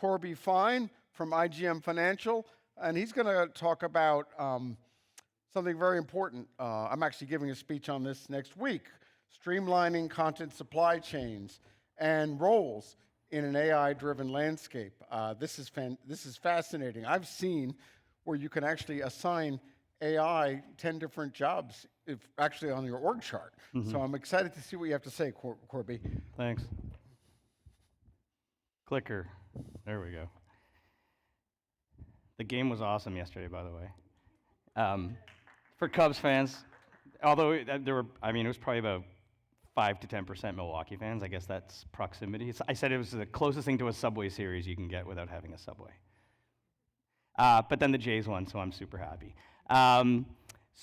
Corby Fine from IGM Financial, and he's going to talk about something very important. I'm actually giving a speech on this next week, streamlining content supply chains and roles in an AI-driven landscape. This is fascinating. I've seen where you can actually assign AI 10 different jobs, if actually on your org chart. So I'm excited to see what you have to say, Corby. Thanks. Clicker. There we go. The game was awesome yesterday, by the way. For Cubs fans, although it was probably about 5 to 10% Milwaukee fans. I guess that's proximity. I said it was the closest thing to a Subway series you can get without having a Subway. But then the Jays won, so I'm super happy.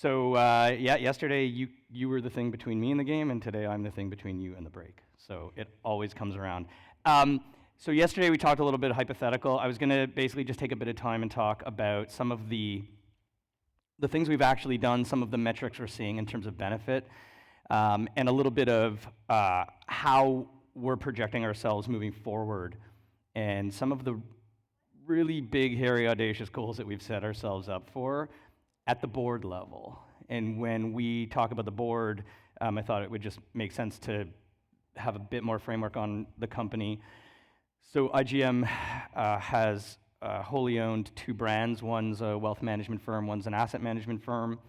Yesterday you were the thing between me and the game, and today I'm the thing between you and the break. So it always comes around. So yesterday we talked a little bit hypothetical. I was going to basically just take a bit of time and talk about some of the things we've actually done, some of the metrics we're seeing in terms of benefit, and a little bit of how we're projecting ourselves moving forward, and some of the really big, hairy, audacious goals that we've set ourselves up for at the board level. And when we talk about the board, I thought it would just make sense to have a bit more framework on the company. So IGM has wholly owned 2 brands. One's a wealth management firm, one's an asset management firm.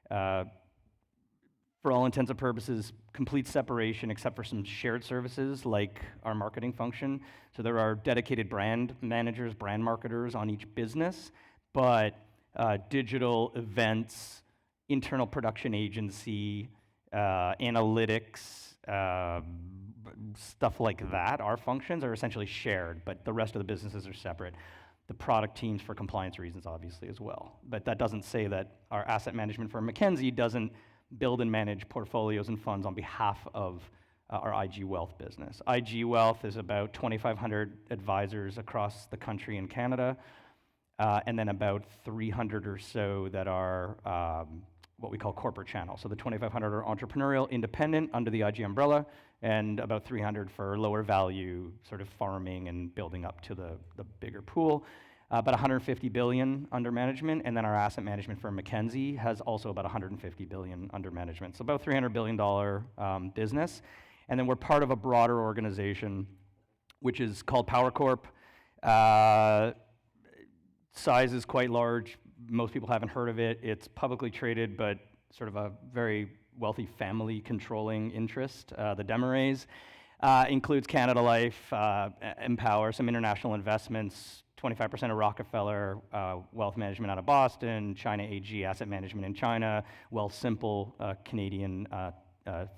For all intents and purposes, complete separation except for some shared services like our marketing function. So there are dedicated brand managers, brand marketers on each business, but digital events, internal production agency, analytics, stuff like that, our functions are essentially shared, but the rest of the businesses are separate. The product teams for compliance reasons, obviously, as well. But that doesn't say that our asset management firm, Mackenzie, doesn't build and manage portfolios and funds on behalf of our IG Wealth business. IG Wealth is about 2,500 advisors across the country and Canada, and then about 300 or so that are what we call corporate channel. So the 2,500 are entrepreneurial, independent, under the IG umbrella, and about 300 for lower value, sort of farming and building up to the bigger pool. About 150 billion under management, and then our asset management firm, Mackenzie, has also about 150 billion under management. So about $300 billion business. And then we're part of a broader organization, which is called Power Corp. Size is quite large. Most people haven't heard of it. It's publicly traded, but sort of a very wealthy family controlling interest. The Desmarais includes Canada Life, Empower, some international investments, 25% of Rockefeller, wealth management out of Boston, China AG, asset management in China, Wealthsimple, Canadian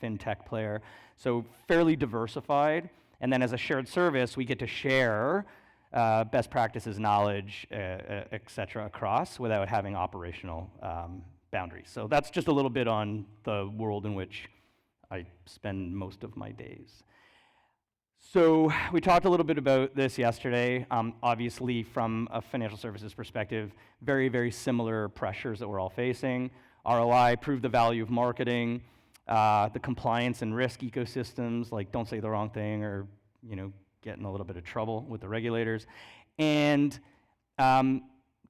fintech player. So fairly diversified. And then as a shared service, we get to share best practices, knowledge, et cetera, across without having operational boundaries. So that's just a little bit on the world in which I spend most of my days. So we talked a little bit about this yesterday. Obviously, from a financial services perspective, very, very similar pressures that we're all facing. ROI, prove the value of marketing, the compliance and risk ecosystems, like don't say the wrong thing or get in a little bit of trouble with the regulators, and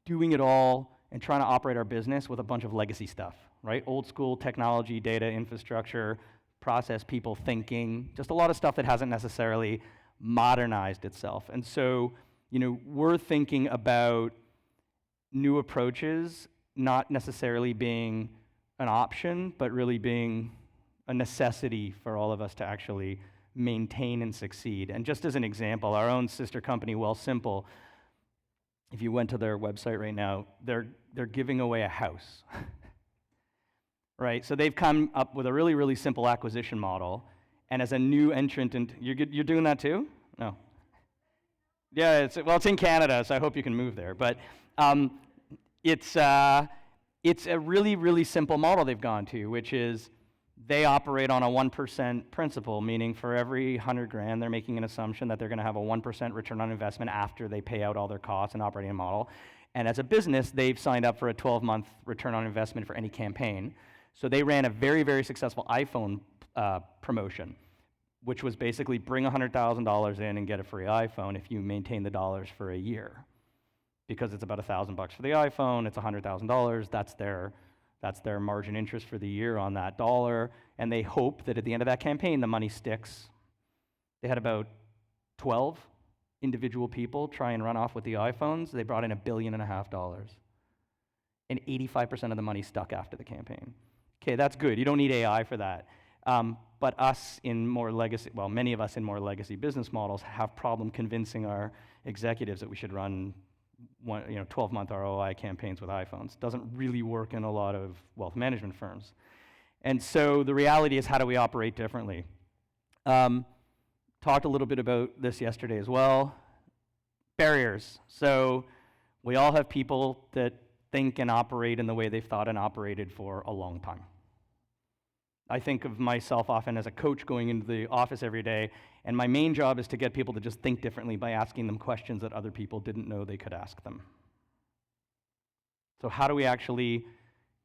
doing it all and trying to operate our business with a bunch of legacy stuff, right? Old school technology, data, infrastructure, process, people, thinking, just a lot of stuff that hasn't necessarily modernized itself. And so, we're thinking about new approaches not necessarily being an option, but really being a necessity for all of us to actually maintain and succeed. And just as an example, our own sister company, Wealthsimple, if you went to their website right now, they're giving away a house. Right, so they've come up with a really, really simple acquisition model, and as a new entrant, you're doing that too? No. Yeah, it's in Canada, so I hope you can move there. But it's a really, really simple model they've gone to, which is they operate on a 1% principle, meaning for every 100 grand, they're making an assumption that they're going to have a 1% return on investment after they pay out all their costs and operating a model. And as a business, they've signed up for a 12-month return on investment for any campaign. So they ran a very, very successful iPhone promotion. which was basically bring $100,000 in and get a free iPhone if you maintain the dollars for a year. Because it's about $1,000 for the iPhone, it's $100,000, that's their margin interest for the year on that dollar, and they hope that at the end of that campaign, the money sticks. They had about 12 individual people try and run off with the iPhones. They brought in $1.5 billion. And 85% of the money stuck after the campaign. Okay, that's good. You don't need AI for that. But us in more legacy, well, many of us in more legacy business models have problem convincing our executives that we should run 12-month ROI campaigns with iPhones. Doesn't really work in a lot of wealth management firms. And so the reality is, how do we operate differently? Talked a little bit about this yesterday as well. Barriers. So we all have people that think and operate in the way they've thought and operated for a long time. I think of myself often as a coach going into the office every day, and my main job is to get people to just think differently by asking them questions that other people didn't know they could ask them. So how do we actually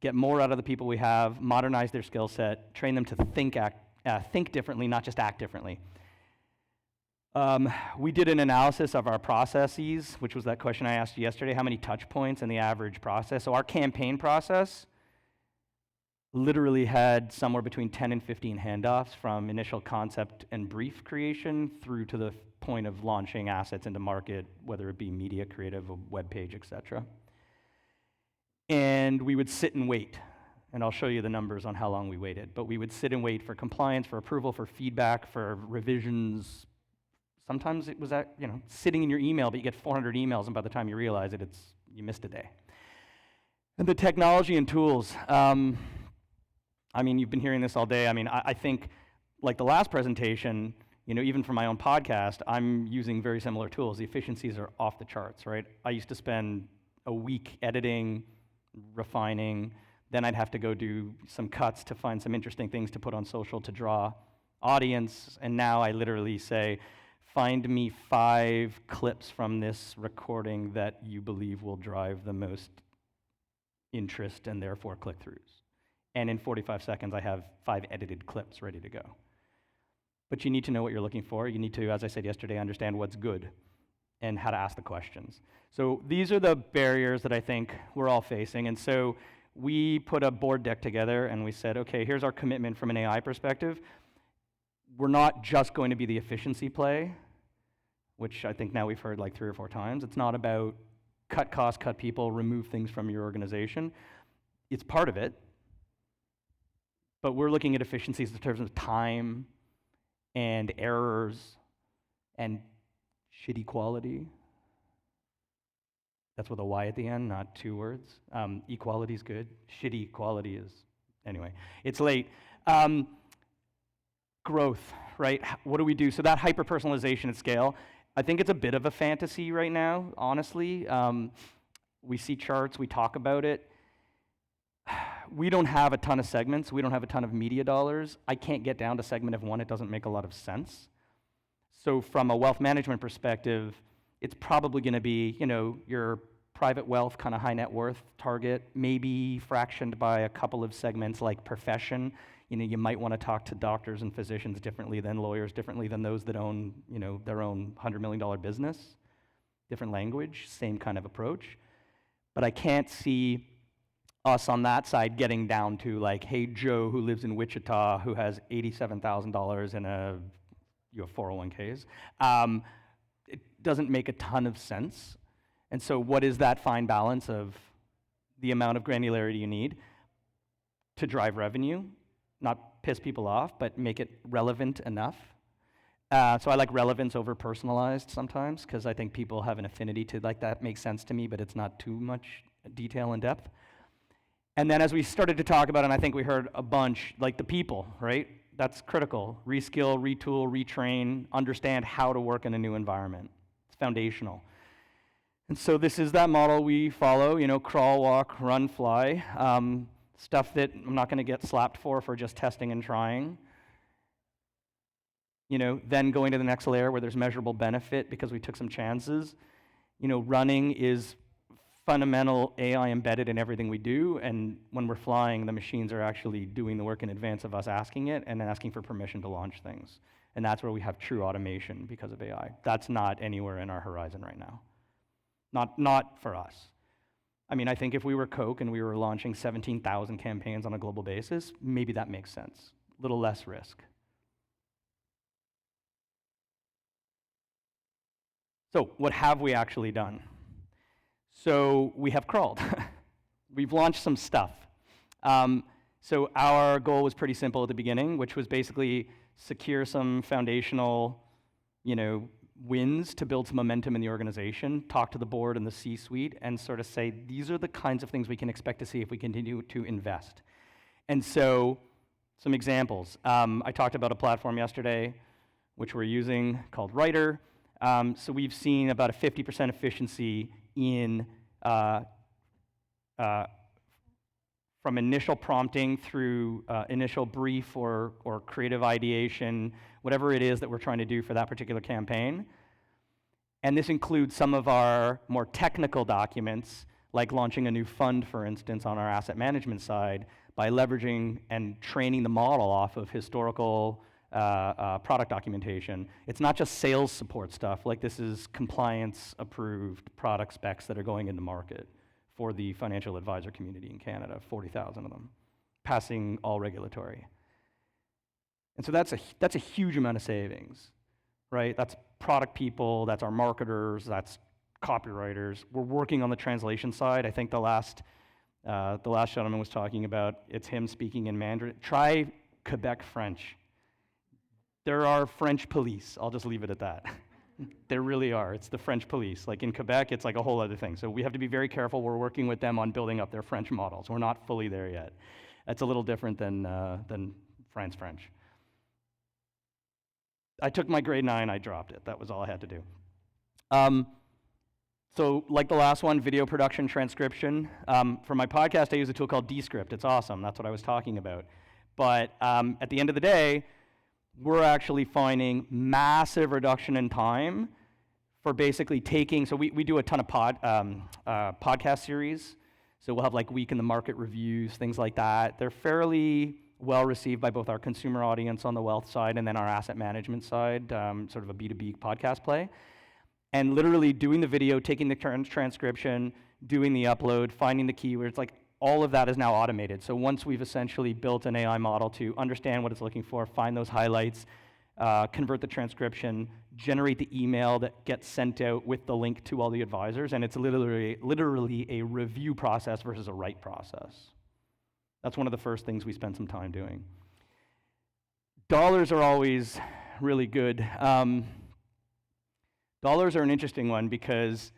get more out of the people we have, modernize their skill set, train them to think differently, not just act differently? We did an analysis of our processes, which was that question I asked you yesterday, how many touch points in the average process. So our campaign process literally had somewhere between 10 and 15 handoffs from initial concept and brief creation through to the point of launching assets into market, whether it be media, creative, a web page, etc. And we would sit and wait. And I'll show you the numbers on how long we waited. But we would sit and wait for compliance, for approval, for feedback, for revisions. Sometimes it was sitting in your email, but you get 400 emails, and by the time you realize it, you missed a day. And the technology and tools. You've been hearing this all day. I think, like the last presentation, even for my own podcast, I'm using very similar tools. The efficiencies are off the charts, right? I used to spend a week editing, refining, then I'd have to go do some cuts to find some interesting things to put on social to draw audience, and now I literally say, find me 5 clips from this recording that you believe will drive the most interest and therefore click-throughs. And in 45 seconds, I have 5 edited clips ready to go. But you need to know what you're looking for. You need to, as I said yesterday, understand what's good and how to ask the questions. So these are the barriers that I think we're all facing. And so we put a board deck together and we said, okay, here's our commitment from an AI perspective. We're not just going to be the efficiency play, which I think now we've heard like 3 or 4 times. It's not about cut costs, cut people, remove things from your organization. It's part of it. But we're looking at efficiencies in terms of time and errors and shitty quality. That's with a Y at the end, not 2 words. Equality is good. Shitty quality is, anyway. It's late. Growth, right? What do we do? So that hyper-personalization at scale, I think it's a bit of a fantasy right now, honestly. We see charts, we talk about it. We don't have a ton of segments. We don't have a ton of media dollars. I can't get down to segment of 1. It doesn't make a lot of sense. So from a wealth management perspective, it's probably going to be, your private wealth, kind of high net worth target, maybe fractioned by a couple of segments like profession. You might want to talk to doctors and physicians differently than lawyers, differently than those that own, their own $100 million business. Different language, same kind of approach. But I can't see us on that side getting down to like, hey, Joe, who lives in Wichita, who has $87,000 in a 401ks. It doesn't make a ton of sense. And so what is that fine balance of the amount of granularity you need to drive revenue, not piss people off, but make it relevant enough? So I like relevance over personalized sometimes, because I think people have an affinity to like that makes sense to me, but it's not too much detail and depth. And then as we started to talk about, and I think we heard a bunch, like the people, right? That's critical. Reskill, retool, retrain, understand how to work in a new environment. It's foundational. And so this is that model we follow, crawl, walk, run, fly. Stuff that I'm not going to get slapped for just testing and trying. Then going to the next layer where there's measurable benefit because we took some chances. Running is fundamental AI embedded in everything we do, and when we're flying, the machines are actually doing the work in advance of us asking it and asking for permission to launch things. And that's where we have true automation because of AI. That's not anywhere in our horizon right now. Not for us. I mean, I think if we were Coke and we were launching 17,000 campaigns on a global basis, maybe that makes sense. A little less risk. So what have we actually done? So we have crawled. We've launched some stuff. So our goal was pretty simple at the beginning, which was basically secure some foundational, wins to build some momentum in the organization, talk to the board and the C-suite, and sort of say, these are the kinds of things we can expect to see if we continue to invest. And so, some examples. I talked about a platform yesterday, which we're using, called Writer. So we've seen about a 50% efficiency in from initial prompting through initial brief or creative ideation, whatever it is that we're trying to do for that particular campaign. And this includes some of our more technical documents, like launching a new fund, for instance, on our asset management side, by leveraging and training the model off of historical product documentation. It's not just sales support stuff, like this is compliance-approved product specs that are going into market for the financial advisor community in Canada, 40,000 of them, passing all regulatory. And so that's a huge amount of savings, right? That's product people, that's our marketers, that's copywriters. We're working on the translation side. I think the last gentleman was talking about, it's him speaking in Mandarin. Try Quebec French. There are French police, I'll just leave it at that. There really are. It's the French police. Like in Quebec, it's like a whole other thing. So we have to be very careful. We're working with them on building up their French models. We're not fully there yet. That's a little different than France French. I took my grade 9, I dropped it. That was all I had to do. So like the last one, video production, transcription. For my podcast, I use a tool called Descript. It's awesome. That's what I was talking about. But at the end of the day, we're actually finding massive reduction in time for basically taking, so we do a ton of podcast series. So we'll have like week in the market reviews, things like that. They're fairly well received by both our consumer audience on the wealth side and then our asset management side, sort of a B2B podcast play. And literally doing the video, taking the transcription, doing the upload, finding the keywords, like all of that is now automated. So once we've essentially built an AI model to understand what it's looking for, find those highlights, convert the transcription, generate the email that gets sent out with the link to all the advisors, and it's literally a review process versus a write process. That's one of the first things we spend some time doing. Dollars are always really good. Dollars are an interesting one because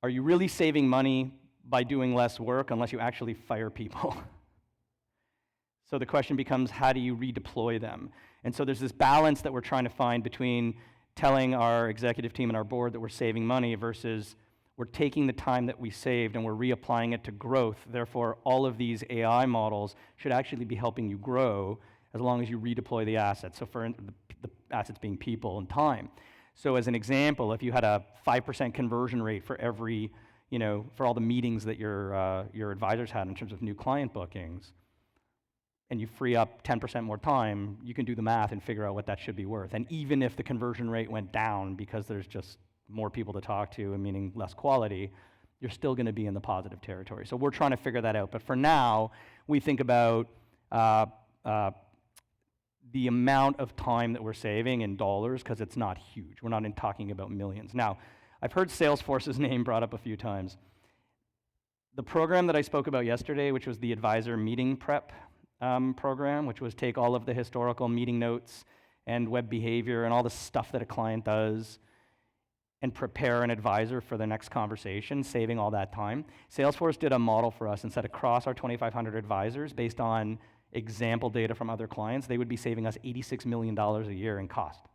are you really saving money by doing less work unless you actually fire people? So the question becomes, how do you redeploy them? And so there's this balance that we're trying to find between telling our executive team and our board that we're saving money versus we're taking the time that we saved and we're reapplying it to growth. Therefore, all of these AI models should actually be helping you grow as long as you redeploy the assets. So for the assets being people and time. So as an example, if you had a 5% conversion rate for every for all the meetings that your advisors had in terms of new client bookings, and you free up 10% more time, you can do the math and figure out what that should be worth. And even if the conversion rate went down because there's just more people to talk to, and meaning less quality, you're still going to be in the positive territory. So we're trying to figure that out. But for now, we think about the amount of time that we're saving in dollars because it's not huge. We're not talking about millions. Now, I've heard Salesforce's name brought up a few times. The program that I spoke about yesterday, which was the advisor meeting prep program, which was take all of the historical meeting notes and web behavior and all the stuff that a client does and prepare an advisor for the next conversation, saving all that time. Salesforce did a model for us and said across our 2,500 advisors, based on example data from other clients, they would be saving us $86 million a year in cost.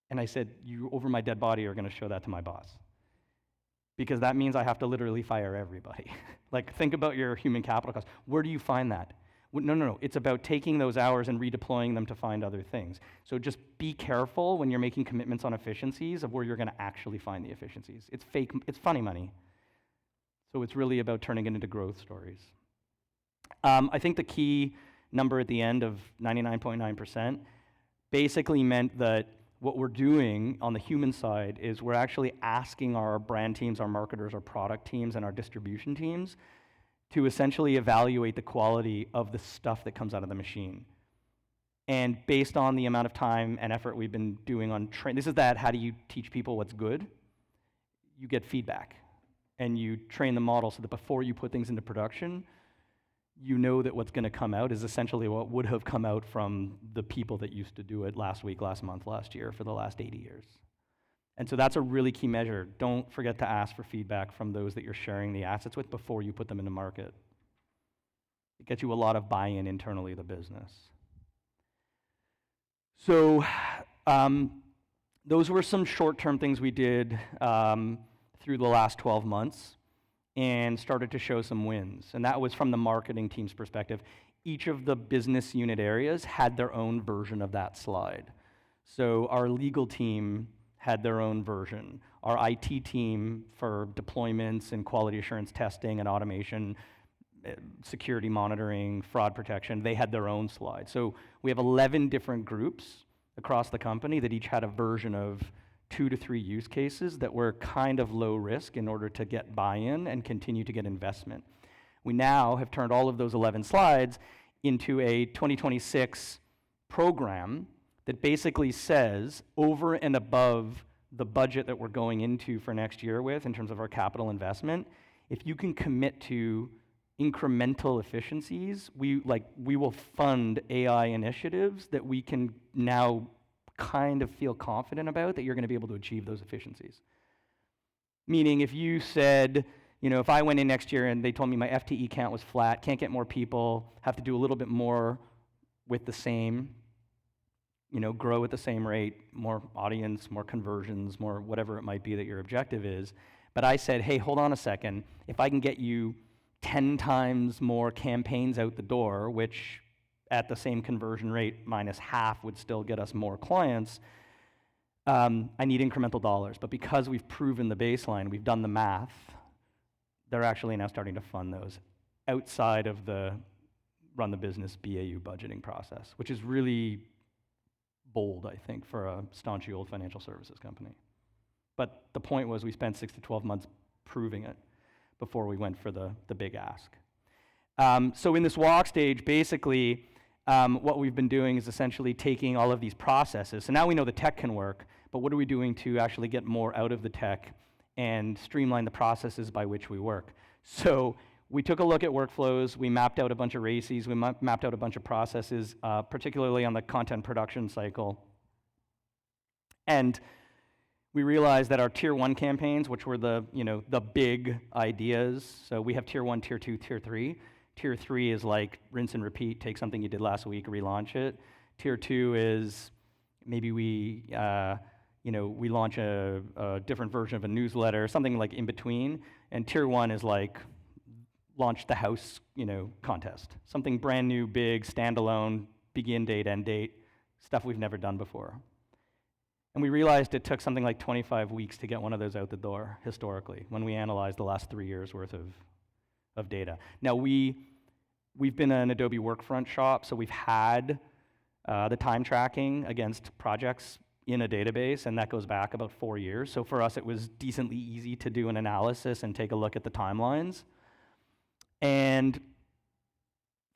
And I said, you over my dead body are going to show that to my boss. Because that means I have to literally fire everybody. Like, think about your human capital costs. Where do you find that? No. It's about taking those hours and redeploying them to find other things. So just be careful when you're making commitments on efficiencies of where you're going to actually find the efficiencies. It's fake, it's funny money. So it's really about turning it into growth stories. I think the key number at the end of 99.9%, basically meant that what we're doing on the human side is we're actually asking our brand teams, our marketers, our product teams, and our distribution teams to essentially evaluate the quality of the stuff that comes out of the machine. And based on the amount of time and effort we've been doing on this is that how do you teach people what's good? You get feedback, and you train the model so that before you put things into production, you know that what's going to come out is essentially what would have come out from the people that used to do it last week, last month, last year, for the last 80 years. And so that's a really key measure. Don't forget to ask for feedback from those that you're sharing the assets with before you put them into market. It gets you a lot of buy-in internally to the business. So those were some short-term things we did through the last 12 months and started to show some wins. And that was from the marketing team's perspective. Each of the business unit areas had their own version of that slide. So our legal team had their own version. Our IT team for deployments and quality assurance testing and automation, security monitoring, fraud protection, they had their own slide. So we have 11 different groups across the company that each had a version of 2 to 3 use cases that were kind of low risk in order to get buy-in and continue to get investment. We now have turned all of those 11 slides into a 2026 program that basically says, over and above the budget that we're going into for next year with in terms of our capital investment, if you can commit to incremental efficiencies, we will fund AI initiatives that we can now kind of feel confident about that you're going to be able to achieve those efficiencies. Meaning if you said, if I went in next year and they told me my FTE count was flat, can't get more people, have to do a little bit more with the same, grow at the same rate, more audience, more conversions, more whatever it might be that your objective is. But I said, hey, hold on a second. If I can get you 10 times more campaigns out the door, which at the same conversion rate minus half would still get us more clients, I need incremental dollars. But because we've proven the baseline, we've done the math, they're actually now starting to fund those outside of the run the business BAU budgeting process, which is really bold, I think, for a staunchy old financial services company. But the point was we spent 6 to 12 months proving it before we went for the big ask. So in this walk stage, basically, what we've been doing is essentially taking all of these processes. So now we know the tech can work, but what are we doing to actually get more out of the tech and streamline the processes by which we work? So we took a look at workflows, we mapped out a bunch of RACIs, we mapped out a bunch of processes, particularly on the content production cycle. And we realized that our tier 1 campaigns, which were the big ideas, so we have tier 1, tier 2, tier 3. Tier 3 is like rinse and repeat, take something you did last week, relaunch it. Tier 2 is maybe we launch a different version of a newsletter, something like in between. And tier 1 is like launch the house, contest. Something brand new, big, standalone, begin date, end date, stuff we've never done before. And we realized it took something like 25 weeks to get one of those out the door historically when we analyzed the last 3 years worth of data. Now we've been an Adobe Workfront shop, so we've had the time tracking against projects in a database, and that goes back about 4 years. So for us, it was decently easy to do an analysis and take a look at the timelines. And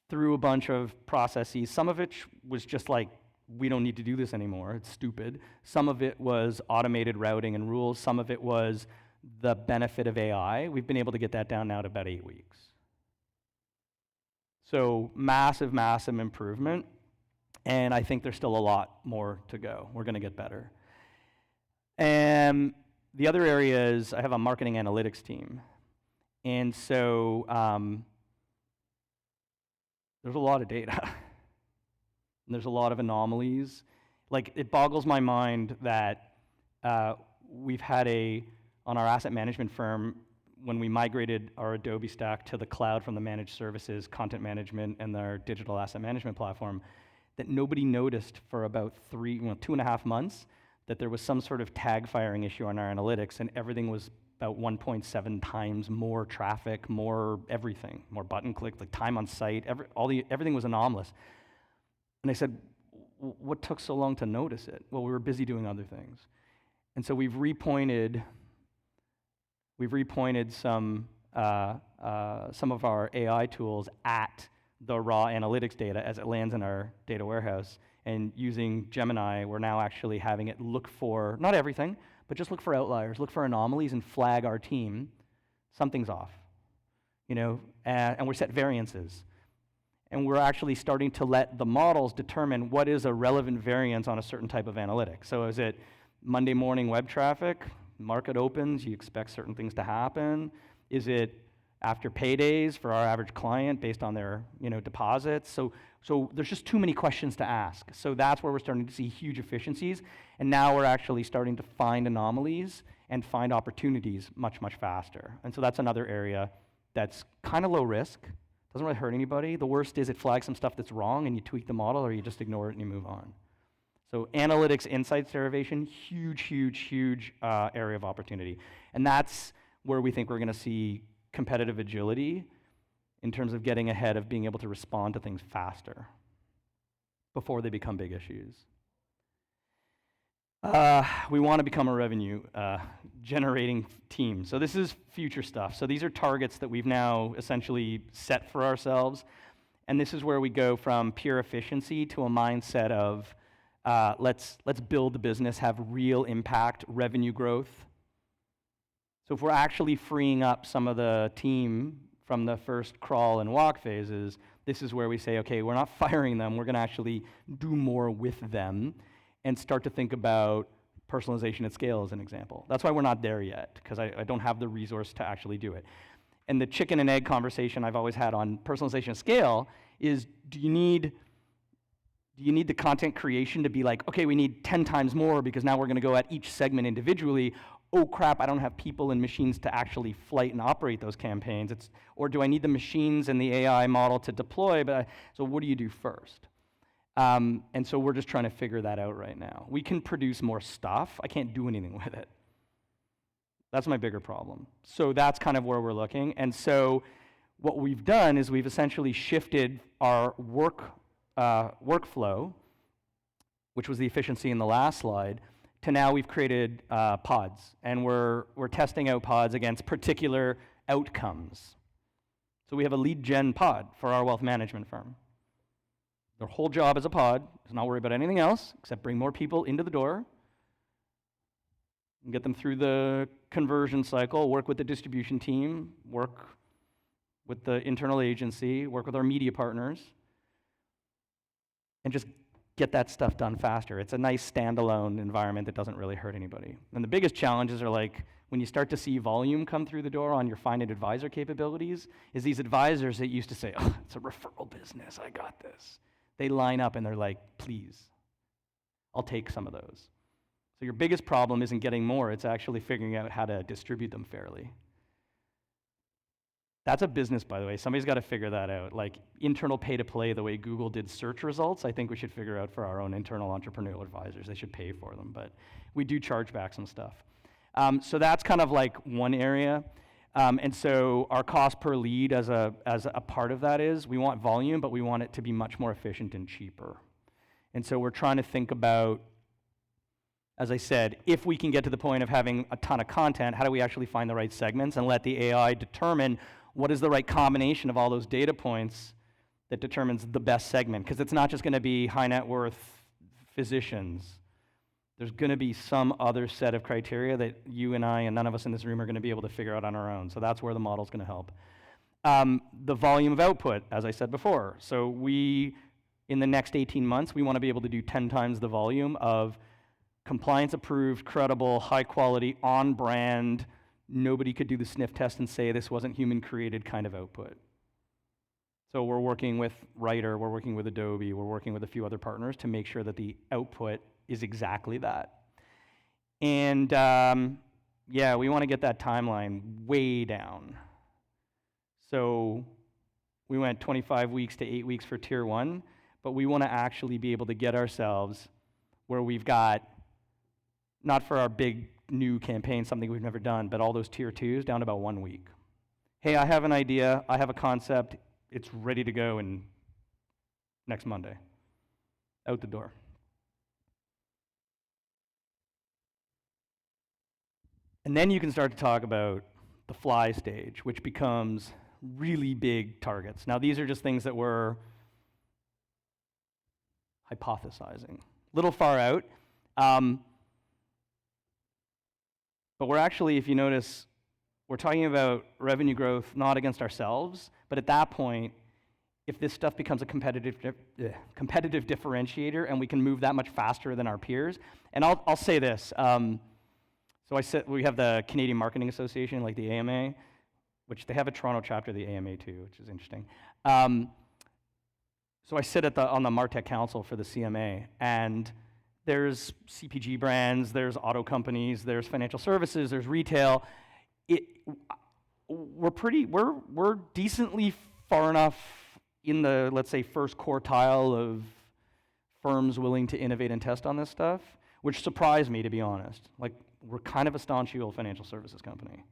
through a bunch of processes, some of it was just like, we don't need to do this anymore, it's stupid. Some of it was automated routing and rules. Some of it was the benefit of AI. We've been able to get that down now to about 8 weeks. So massive, massive improvement. And I think there's still a lot more to go. We're going to get better. And the other area is I have a marketing analytics team. And so there's a lot of data. And there's a lot of anomalies. Like, it boggles my mind that we've had on our asset management firm, when we migrated our Adobe stack to the cloud from the managed services, content management, and our digital asset management platform, that nobody noticed for about 2.5 months that there was some sort of tag firing issue on our analytics, and everything was about 1.7 times more traffic, more everything, more button click, like time on site, everything was anomalous. And I said, what took so long to notice it? Well, we were busy doing other things. And so we've repointed some of our AI tools at the raw analytics data as it lands in our data warehouse. And using Gemini, we're now actually having it look for, not everything, but just look for outliers, look for anomalies, and flag our team, something's off. And we set variances. And we're actually starting to let the models determine what is a relevant variance on a certain type of analytic. So is it Monday morning web traffic, market opens, you expect certain things to happen? Is it after paydays for our average client based on their deposits? So there's just too many questions to ask. So that's where we're starting to see huge efficiencies. And now we're actually starting to find anomalies and find opportunities much, much faster. And so that's another area that's kind of low risk, doesn't really hurt anybody. The worst is it flags some stuff that's wrong and you tweak the model or you just ignore it and you move on. So analytics, insights derivation, huge, huge, huge area of opportunity. And that's where we think we're going to see competitive agility in terms of getting ahead of being able to respond to things faster before they become big issues. We want to become a revenue generating team. So this is future stuff. So these are targets that we've now essentially set for ourselves. And this is where we go from pure efficiency to a mindset of let's build the business, have real impact, revenue growth. So if we're actually freeing up some of the team from the first crawl and walk phases, this is where we say, okay, we're not firing them, we're going to actually do more with them and start to think about personalization at scale as an example. That's why we're not there yet, because I don't have the resource to actually do it. And the chicken and egg conversation I've always had on personalization at scale is, do you need the content creation to be like, okay, we need 10 times more because now we're going to go at each segment individually. Oh crap, I don't have people and machines to actually flight and operate those campaigns. Or do I need the machines and the AI model to deploy? So what do you do first? And so we're just trying to figure that out right now. We can produce more stuff. I can't do anything with it. That's my bigger problem. So that's kind of where we're looking. And so what we've done is we've essentially shifted our workflow, which was the efficiency in the last slide, to now we've created pods. And we're testing out pods against particular outcomes. So we have a lead gen pod for our wealth management firm. Their whole job as a pod is not worry about anything else except bring more people into the door and get them through the conversion cycle, work with the distribution team, work with the internal agency, work with our media partners, and just get that stuff done faster. It's a nice standalone environment that doesn't really hurt anybody. And the biggest challenges are like when you start to see volume come through the door on your find an advisor capabilities, is these advisors that used to say, oh, it's a referral business, I got this. They line up and they're like, please, I'll take some of those. So your biggest problem isn't getting more, it's actually figuring out how to distribute them fairly. That's a business, by the way. Somebody's got to figure that out. Like internal pay-to-play, the way Google did search results, I think we should figure out for our own internal entrepreneurial advisors. They should pay for them, but we do charge back some stuff. So that's kind of like one area. And so our cost per lead as a part of that is we want volume, but we want it to be much more efficient and cheaper. And so we're trying to think about, as I said, if we can get to the point of having a ton of content, how do we actually find the right segments and let the AI determine what is the right combination of all those data points that determines the best segment? Because it's not just going to be high net worth physicians. There's going to be some other set of criteria that you and I and none of us in this room are going to be able to figure out on our own. So that's where the model's going to help. The volume of output, as I said before. So in the next 18 months, we want to be able to do 10 times the volume of compliance approved, credible, high quality, on brand, nobody could do the sniff test and say this wasn't human created kind of output. So we're working with Writer, we're working with Adobe, we're working with a few other partners to make sure that the output is exactly that. And yeah, we want to get that timeline way down. So we went 25 weeks to 8 weeks for tier 1, but we want to actually be able to get ourselves where we've got, not for our big new campaign, something we've never done, but all those tier 2s down to about 1 week. Hey, I have an idea, I have a concept, it's ready to go in next Monday. Out the door. And then you can start to talk about the fly stage, which becomes really big targets. Now, these are just things that we're hypothesizing, a little far out. But we're actually, if you notice, we're talking about revenue growth not against ourselves, but at that point, if this stuff becomes a competitive differentiator and we can move that much faster than our peers, and I'll say this. We have the Canadian Marketing Association, like the AMA, which they have a Toronto chapter of the AMA too, which is interesting. So I sit on the MarTech Council for the CMA, and there's CPG brands, there's auto companies, there's financial services, there's retail. We're decently far enough in the, let's say, first quartile of firms willing to innovate and test on this stuff, which surprised me, to be honest. Like, we're kind of a staunchy old financial services company.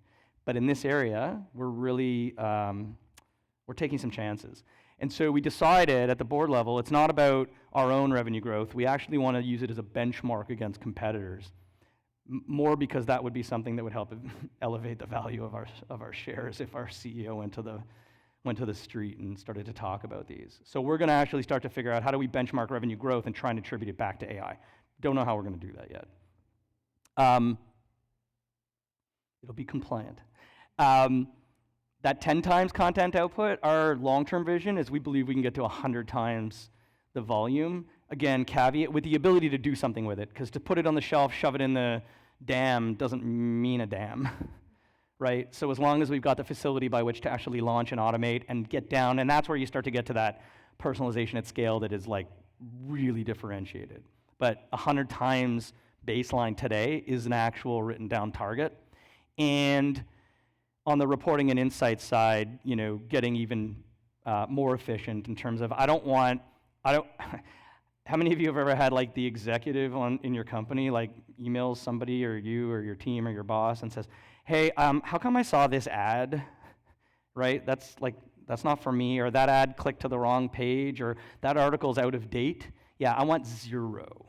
But in this area, we're really, we're taking some chances. And so we decided at the board level, it's not about our own revenue growth. We actually want to use it as a benchmark against competitors, more because that would be something that would help elevate the value of our shares if our CEO went to the street and started to talk about these. So we're going to actually start to figure out how do we benchmark revenue growth and try and attribute it back to AI. Don't know how we're going to do that yet. It'll be compliant. That 10 times content output, our long-term vision is we believe we can get to 100 times the volume. Again, caveat, with the ability to do something with it, because to put it on the shelf, shove it in the dam doesn't mean a damn, right? So as long as we've got the facility by which to actually launch and automate and get down, and that's where you start to get to that personalization at scale that is like really differentiated. But 100 times baseline today is an actual written down target. And on the reporting and insights side, getting even more efficient in terms of, how many of you have ever had like the executive in your company like emails somebody or you or your team or your boss and says, hey, how come I saw this ad, right? That's not for me, or that ad clicked to the wrong page, or that article's out of date. Yeah, I want 0.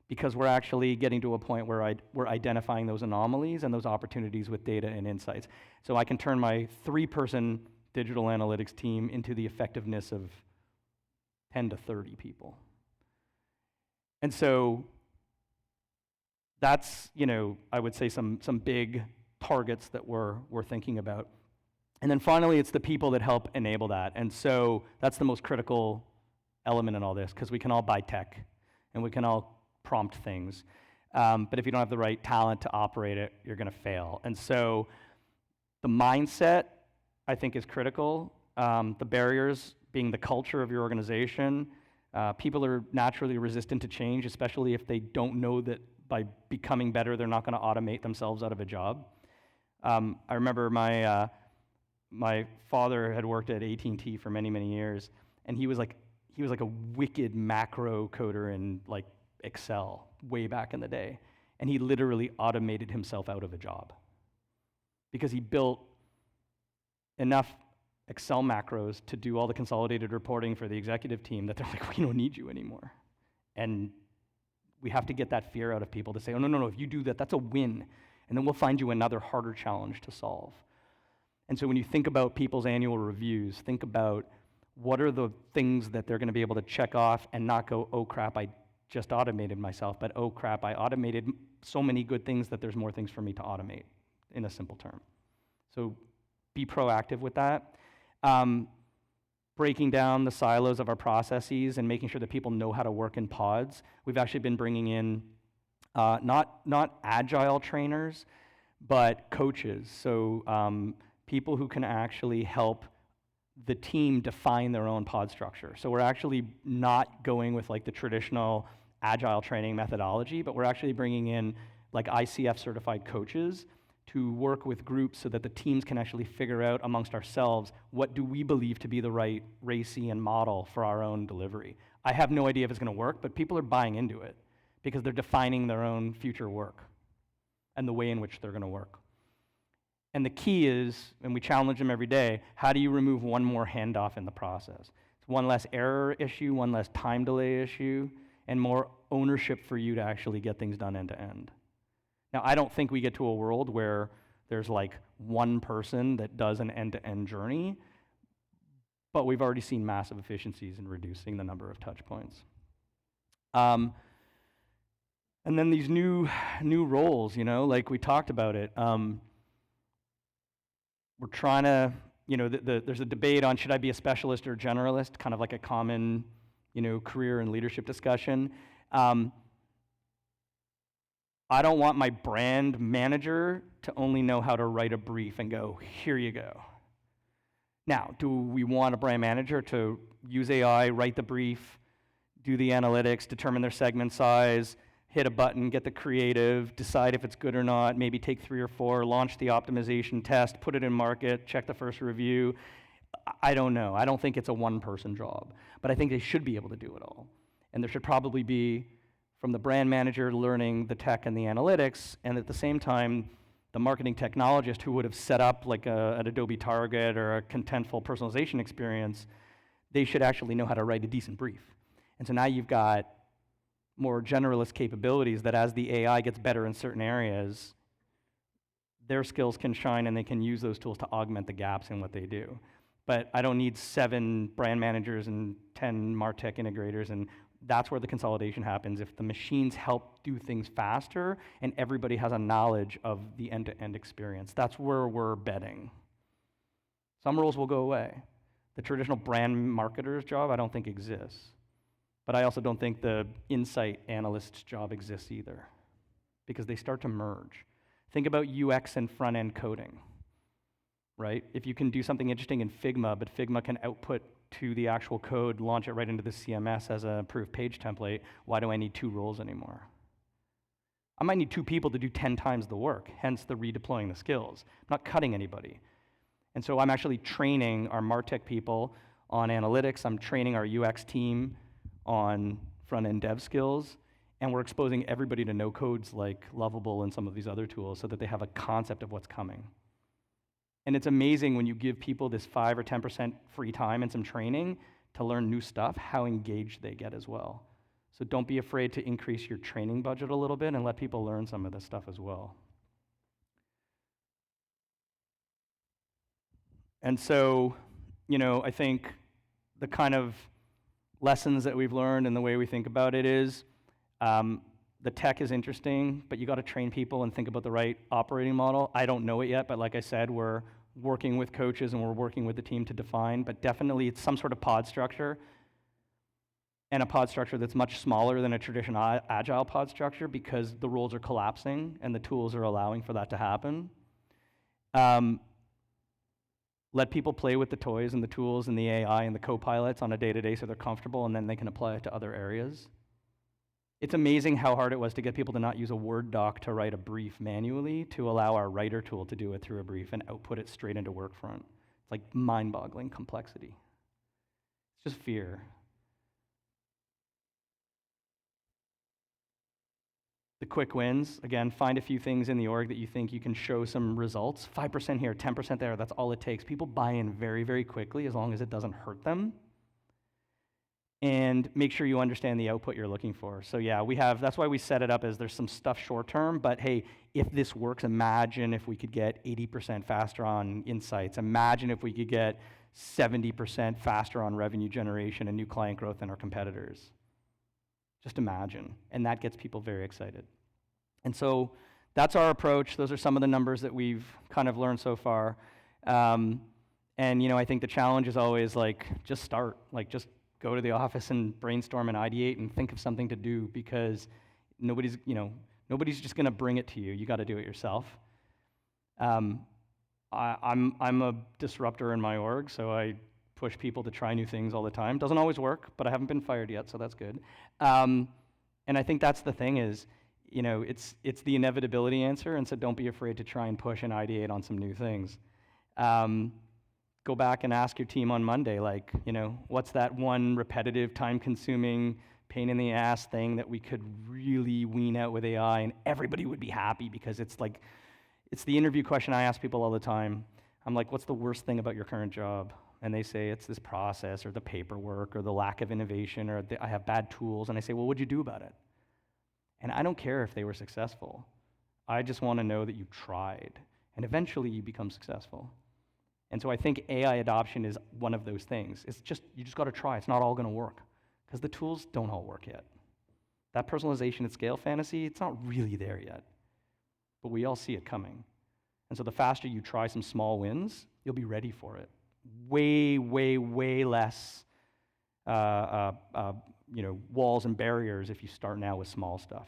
Because we're actually getting to a point where we're identifying those anomalies and those opportunities with data and insights. So I can turn my 3-person digital analytics team into the effectiveness of 10 to 30 people. And so that's, I would say some big targets that we're thinking about. And then finally, it's the people that help enable that. And so that's the most critical element in all this, because we can all buy tech and we can all prompt things. But if you don't have the right talent to operate it, you're going to fail. And so the mindset, I think, is critical. The barriers being the culture of your organization. People are naturally resistant to change, especially if they don't know that by becoming better, they're not going to automate themselves out of a job. I remember my father had worked at AT&T for many, many years, and he was like a wicked macro coder in like Excel way back in the day, and he literally automated himself out of a job because he built enough Excel macros to do all the consolidated reporting for the executive team that they're like, we don't need you anymore. And we have to get that fear out of people to say, oh, no, if you do that, that's a win, and then we'll find you another harder challenge to solve. And so when you think about people's annual reviews, think about what are the things that they're going to be able to check off and not go, oh crap, I just automated myself, but oh crap, I automated so many good things that there's more things for me to automate, in a simple term. So be proactive with that. Breaking down the silos of our processes and making sure that people know how to work in pods. We've actually been bringing in not agile trainers, but coaches. So people who can actually help the team define their own pod structure. So we're actually not going with like the traditional agile training methodology, but we're actually bringing in like ICF certified coaches to work with groups so that the teams can actually figure out amongst ourselves what do we believe to be the right Raytheon model for our own delivery. I have no idea if it's going to work, but people are buying into it because they're defining their own future work and the way in which they're going to work. And the key is, and we challenge them every day, how do you remove one more handoff in the process? It's one less error issue, one less time delay issue, and more ownership for you to actually get things done end to end. Now, I don't think we get to a world where there's like one person that does an end-to-end journey, but we've already seen massive efficiencies in reducing the number of touch points. And then these new roles, like we talked about it. We're trying to, there's a debate on should I be a specialist or a generalist, kind of like a common, career and leadership discussion. I don't want my brand manager to only know how to write a brief and go, here you go. Now, do we want a brand manager to use AI, write the brief, do the analytics, determine their segment size, hit a button, get the creative, decide if it's good or not, maybe take 3 or 4, launch the optimization test, put it in market, check the first review? I don't know. I don't think it's a one-person job, but I think they should be able to do it all. And there should probably be, from the brand manager learning the tech and the analytics, and at the same time, the marketing technologist who would have set up like an Adobe Target or a contentful personalization experience, they should actually know how to write a decent brief. And so now you've got more generalist capabilities that as the AI gets better in certain areas, their skills can shine and they can use those tools to augment the gaps in what they do. But I don't need 7 brand managers and 10 MarTech integrators, and that's where the consolidation happens. If the machines help do things faster and everybody has a knowledge of the end-to-end experience, that's where we're betting. Some roles will go away. The traditional brand marketer's job I don't think exists. But I also don't think the insight analyst's job exists either, because they start to merge. Think about UX and front-end coding, right? If you can do something interesting in Figma, but Figma can output to the actual code, launch it right into the CMS as an approved page template, why do I need 2 roles anymore? I might need 2 people to do 10 times the work, hence the redeploying the skills. I'm not cutting anybody. And so I'm actually training our MarTech people on analytics, I'm training our UX team on front-end dev skills, and we're exposing everybody to no codes like Lovable and some of these other tools so that they have a concept of what's coming. And it's amazing when you give people this 5 or 10% free time and some training to learn new stuff, how engaged they get as well. So don't be afraid to increase your training budget a little bit and let people learn some of this stuff as well. And so, I think the kind of lessons that we've learned and the way we think about it is, the tech is interesting, but you got to train people and think about the right operating model. I don't know it yet, but like I said, we're working with coaches and we're working with the team to define, but definitely it's some sort of pod structure, and a pod structure that's much smaller than a traditional agile pod structure because the roles are collapsing and the tools are allowing for that to happen. Let people play with the toys and the tools and the AI and the co-pilots on a day-to-day so they're comfortable, and then they can apply it to other areas. It's amazing how hard it was to get people to not use a Word doc to write a brief manually to allow our writer tool to do it through a brief and output it straight into Workfront. It's like mind-boggling complexity. It's just fear. The quick wins, again, find a few things in the org that you think you can show some results. 5% here, 10% there, that's all it takes. People buy in very, very quickly as long as it doesn't hurt them. And make sure you understand the output you're looking for. So yeah, that's why we set it up as there's some stuff short term, but hey, if this works, imagine if we could get 80% faster on insights. Imagine if we could get 70% faster on revenue generation and new client growth than our competitors. Just imagine, and that gets people very excited. And so that's our approach. Those are some of the numbers that we've kind of learned so far. And I think the challenge is always just start, just go to the office and brainstorm and ideate and think of something to do, because nobody's just going to bring it to you. You got to do it yourself. I'm a disruptor in my org, so I push people to try new things all the time. Doesn't always work, but I haven't been fired yet, so that's good. And I think that's the thing is, it's the inevitability answer, and so don't be afraid to try and push and ideate on some new things. Go back and ask your team on Monday, what's that one repetitive, time-consuming, pain-in-the-ass thing that we could really wean out with AI, and everybody would be happy, because it's the interview question I ask people all the time. I'm like, what's the worst thing about your current job? And they say it's this process or the paperwork or the lack of innovation or I have bad tools. And I say, well, what'd you do about it? And I don't care if they were successful. I just want to know that you tried, and eventually you become successful. And so I think AI adoption is one of those things. It's just, you just got to try. It's not all going to work, because the tools don't all work yet. That personalization at scale fantasy, it's not really there yet, but we all see it coming. And so the faster you try some small wins, you'll be ready for it. Way, way, way less walls and barriers if you start now with small stuff.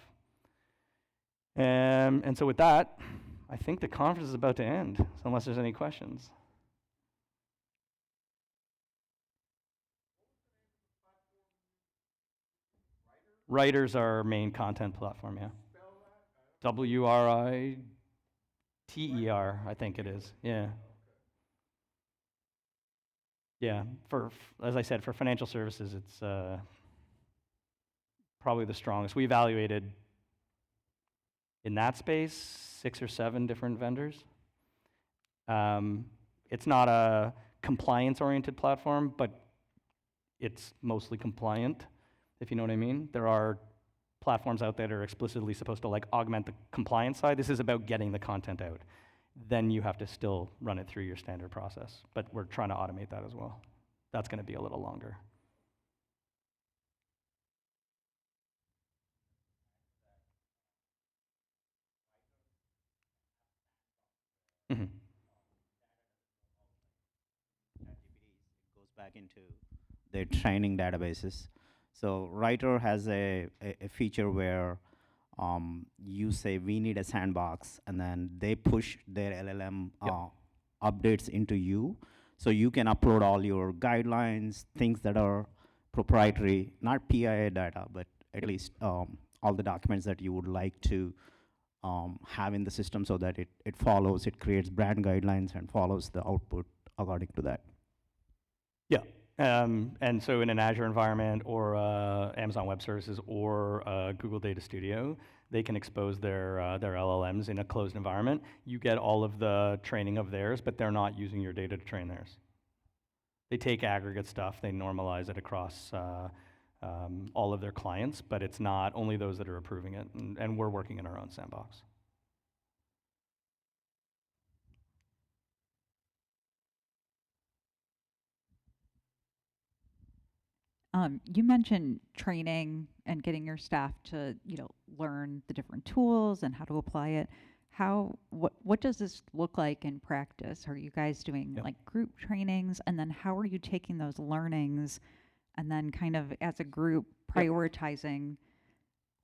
And so with that, I think the conference is about to end, so unless there's any questions. Writer's our main content platform, yeah. WRITER, I think it is, yeah. Yeah, as I said, for financial services, it's probably the strongest. We evaluated, in that space, 6 or 7 different vendors. It's not a compliance-oriented platform, but it's mostly compliant, if you know what I mean. There are platforms out there that are explicitly supposed to augment the compliance side. This is about getting the content out. Then you have to still run it through your standard process. But we're trying to automate that as well. That's going to be a little longer. Mm-hmm. It goes back into their training databases. So Writer has a feature where you say we need a sandbox, and then they push their LLM updates into you, so you can upload all your guidelines, things that are proprietary, not PII data, but at least all the documents that you would like to have in the system, so that it follows, it creates brand guidelines and follows the output according to that. Yeah. And so in an Azure environment or Amazon Web Services or Google Data Studio, they can expose their LLMs in a closed environment. You get all of the training of theirs, but they're not using your data to train theirs. They take aggregate stuff, they normalize it across all of their clients, but it's not only those that are approving it, and we're working in our own sandbox. You mentioned training and getting your staff to, learn the different tools and how to apply it. What does this look like in practice? Are you guys doing Yep. group trainings? And then how are you taking those learnings and then kind of as a group prioritizing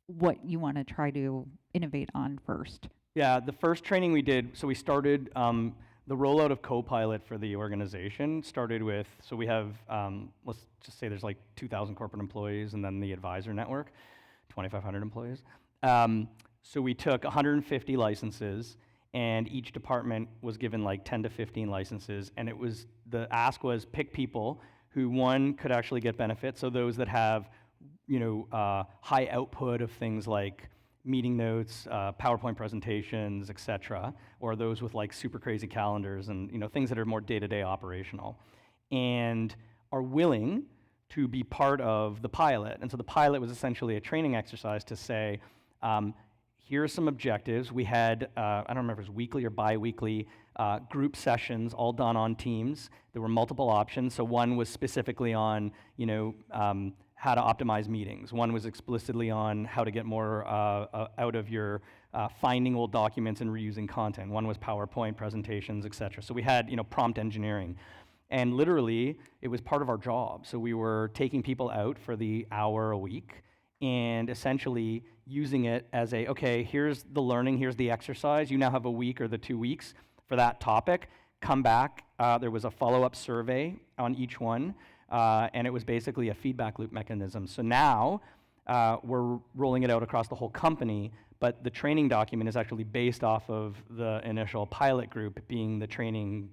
what you want to try to innovate on first? Yeah, the first training we did, so we started the rollout of Copilot for the organization started with, so we have, let's just say there's 2,000 corporate employees, and then the advisor network, 2,500 employees. So we took 150 licenses, and each department was given 10 to 15 licenses, and the ask was pick people who, one, could actually get benefits, so those that have, high output of things like meeting notes, PowerPoint presentations, et cetera, or those with super crazy calendars and things that are more day-to-day operational, and are willing to be part of the pilot. And so the pilot was essentially a training exercise to say, here are some objectives. We had, I don't remember if it was weekly or bi-weekly, group sessions all done on Teams. There were multiple options. So one was specifically on, how to optimize meetings. One was explicitly on how to get more out of your finding old documents and reusing content. One was PowerPoint presentations, et cetera. So we had prompt engineering. And literally, it was part of our job. So we were taking people out for the hour a week and essentially using it as okay, here's the learning, here's the exercise. You now have a week or the 2 weeks for that topic. Come back. There was a follow-up survey on each one. And it was basically a feedback loop mechanism. So now we're rolling it out across the whole company, but the training document is actually based off of the initial pilot group being the training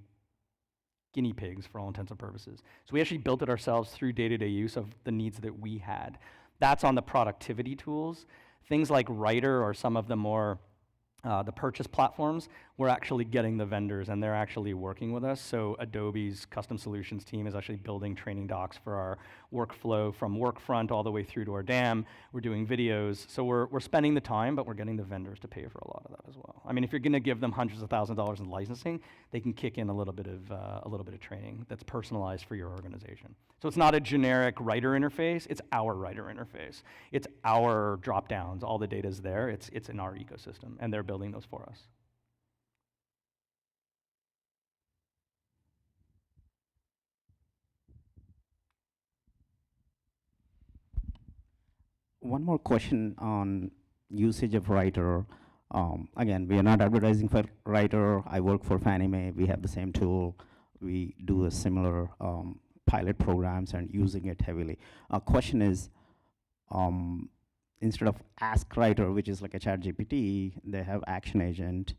guinea pigs for all intents and purposes. So we actually built it ourselves through day-to-day use of the needs that we had. That's on the productivity tools. Things like Writer or some of the more the purchase platforms, we're actually getting the vendors and they're actually working with us. So Adobe's custom solutions team is actually building training docs for our workflow from Workfront all the way through to our DAM. We're doing videos. So we're spending the time, but we're getting the vendors to pay for a lot of that as well. I mean, if you're going to give them hundreds of thousands of dollars in licensing, they can kick in a little bit of training that's personalized for your organization. So it's not a generic writer interface, it's our writer interface. It's our drop downs, all the data's there, it's in our ecosystem, and they're building those for us. One more question on usage of Writer. Again, we are not advertising for Writer. I work for Fannie Mae. We have the same tool. We do a similar pilot programs and using it heavily. Question is, instead of Ask Writer, which is like a chat GPT, they have Action Agent,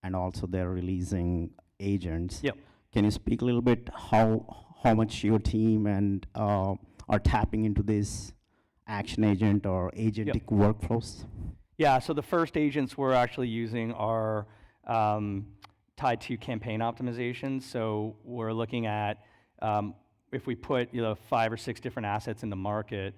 and also they're releasing agents. Yep. Can you speak a little bit how much your team and are tapping into this Action Agent or agentic workflows? Yeah, so the first agents we're actually using are tied to campaign optimization. So we're looking at if we put 5 or 6 different assets in the market,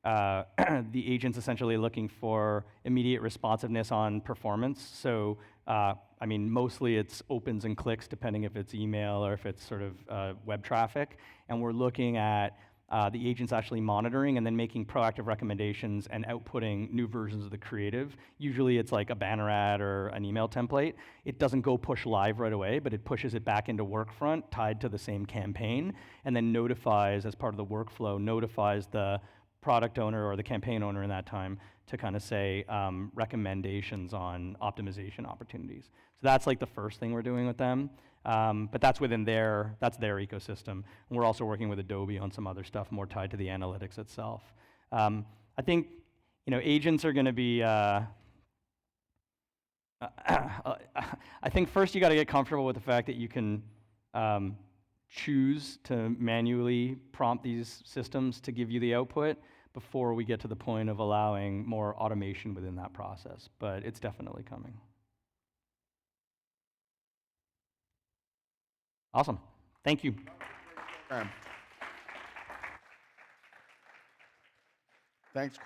the agent's essentially looking for immediate responsiveness on performance. So I mean, mostly it's opens and clicks, depending if it's email or if it's sort of web traffic. And we're looking at the agent's actually monitoring and then making proactive recommendations and outputting new versions of the creative. Usually it's like a banner ad or an email template. It doesn't go push live right away, but it pushes it back into Workfront tied to the same campaign, and then notifies, as part of the workflow, notifies the product owner or the campaign owner in that time to kind of say recommendations on optimization opportunities. So that's like the first thing we're doing with them. But that's within their ecosystem. And we're also working with Adobe on some other stuff more tied to the analytics itself. I think agents are going to be. I think first you got to get comfortable with the fact that you can choose to manually prompt these systems to give you the output before we get to the point of allowing more automation within that process. But it's definitely coming. Awesome. Thank you. Thanks.